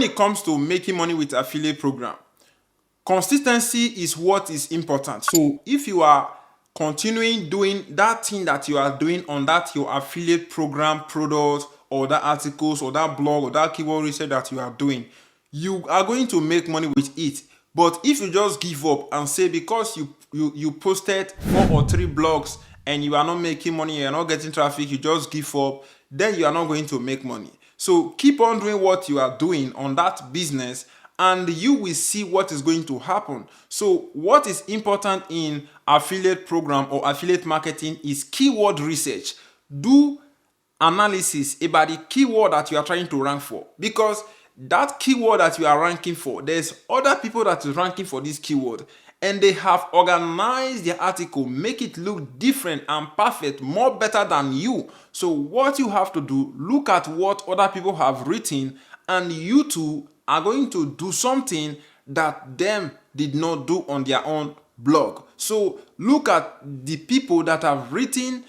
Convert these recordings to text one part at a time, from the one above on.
when it comes to making money with affiliate program, consistency is what is important. So if you are continuing doing that thing that you are doing on that your affiliate program product, or that articles, or that blog, or that keyword research that you are doing, you are going to make money with it. But if you just give up and say because you posted 4 or 3 blogs and you are not making money, you are not getting traffic, you just give up, then you are not going to make money. So keep on doing what you are doing on that business, and you will see what is going to happen. So what is important in affiliate program or affiliate marketing is keyword research. Do analysis about the keyword that you are trying to rank for, because that keyword that you are ranking for, there's other people that is ranking for this keyword, and they have organized their article, make it look different and perfect, more better than you. So what you have to do, look at what other people have written, and you too are going to do something that them did not do on their own blog. So look at the people that have written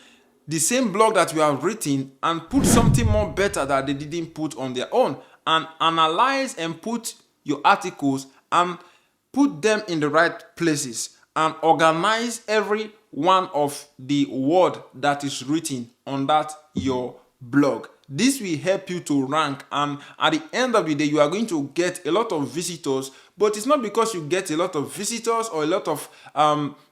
the same blog that you have written and put something more better that they didn't put on their own, and analyze and put your articles and put them in the right places, and organize every one of the word that is written on that your blog. This will help you to rank, and at the end of the day you are going to get a lot of visitors. But it's not because you get a lot of visitors or a lot of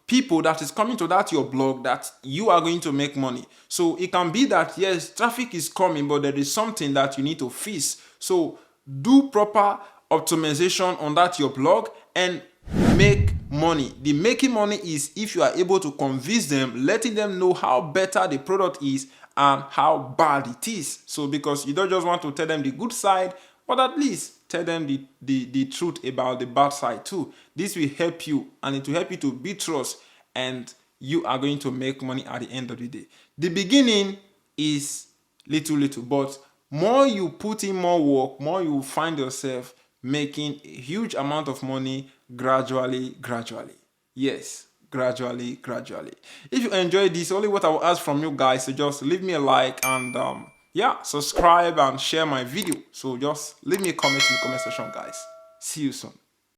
people that is coming to that your blog that you are going to make money. So it can be that yes, traffic is coming, but there is something that you need to fix. So do proper optimization on that your blog and make money. The making money is if you are able to convince them, letting them know how better the product is and how bad it is. So because you don't just want to tell them the good side, but at least tell them the truth about the bad side too. This will help you, and it will help you to build trust, and you are going to make money at the end of the day. The beginning is little, but more you put in more work, more you will find yourself making a huge amount of money gradually. Yes, gradually. If you enjoyed this, only what I will ask from you guys, so just leave me a like and yeah, subscribe and share my video. So just leave me a comment in the comment section, guys. See you soon.